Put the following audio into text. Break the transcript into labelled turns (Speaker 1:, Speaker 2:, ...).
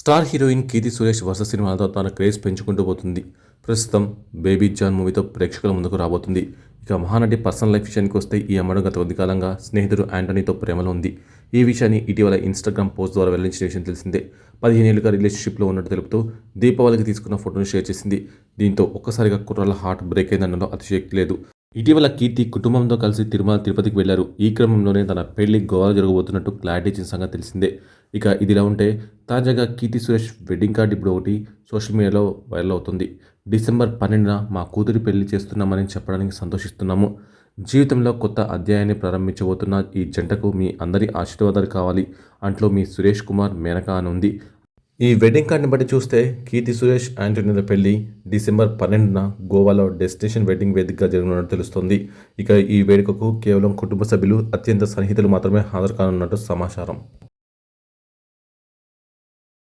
Speaker 1: Star heroine Keerthy Suresh వరుస సినిమాలతో తన క్రేజ్ పెంచుకుంటూ పోతుంది. ప్రస్తుతం బేబీ జాన్ మూవీతో ప్రేక్షకుల ముందుకు రాబోతుంది. ఇక మహానటి పర్సనల్ లైఫ్ విషయానికి వస్తే ఈ అమ్మడు గత కొద్ది కాలంగా స్నేహితుడు యాంటనీతో ప్రేమలో ఉంది. ఈ విషయాన్ని ఇటీవల ఇన్స్టాగ్రామ్ పోస్ట్ ద్వారా వెల్లడించిన విషయం తెలిసిందే. 15 ఏళ్లుగా రిలేషన్షిప్లో ఉన్నట్టు తెలుపుతూ దీపావళికి తీసుకున్న ఫోటోను షేర్ చేసింది. దీంతో ఒక్కసారిగా కుర్రాళ్ళ హార్ట్ బ్రేక్ అయిందనడంలో అతిశయోక్తి లేదు. ఇటీవల కీర్తి కుటుంబంతో కలిసి తిరుమల తిరుపతికి వెళ్లారు. ఈ క్రమంలోనే తన పెళ్లి గోవాలో జరగబోతున్నట్టు క్లారిటీ ఇచ్చిన సంగతి తెలిసిందే. ఇక ఇదిలా ఉంటే తాజాగా కీర్తి సురేష్ వెడ్డింగ్ కార్డు ఇప్పుడు ఒకటి సోషల్ మీడియాలో వైరల్ అవుతుంది. డిసెంబర్ 12న మా కూతురి పెళ్లి చేస్తున్నామని చెప్పడానికి సంతోషిస్తున్నాము. జీవితంలో కొత్త అధ్యాయాన్ని ప్రారంభించబోతున్న ఈ జంటకు మీ అందరి ఆశీర్వాదాలు కావాలి అంటూ మీ సురేష్ కుమార్ మేనక అని ఉంది. ఈ వెడ్డింగ్ కార్డ్ని బట్టి చూస్తే కీర్తి సురేష్ యాంటనీల పెళ్లి డిసెంబర్ 12న గోవాలో డెస్టినేషన్ వెడ్డింగ్ వేదికగా జరగనున్నట్టు తెలుస్తోంది. ఇక ఈ వేడుకకు కేవలం కుటుంబ సభ్యులు, అత్యంత సన్నిహితులు మాత్రమే హాజరు కానున్నట్టు సమాచారం.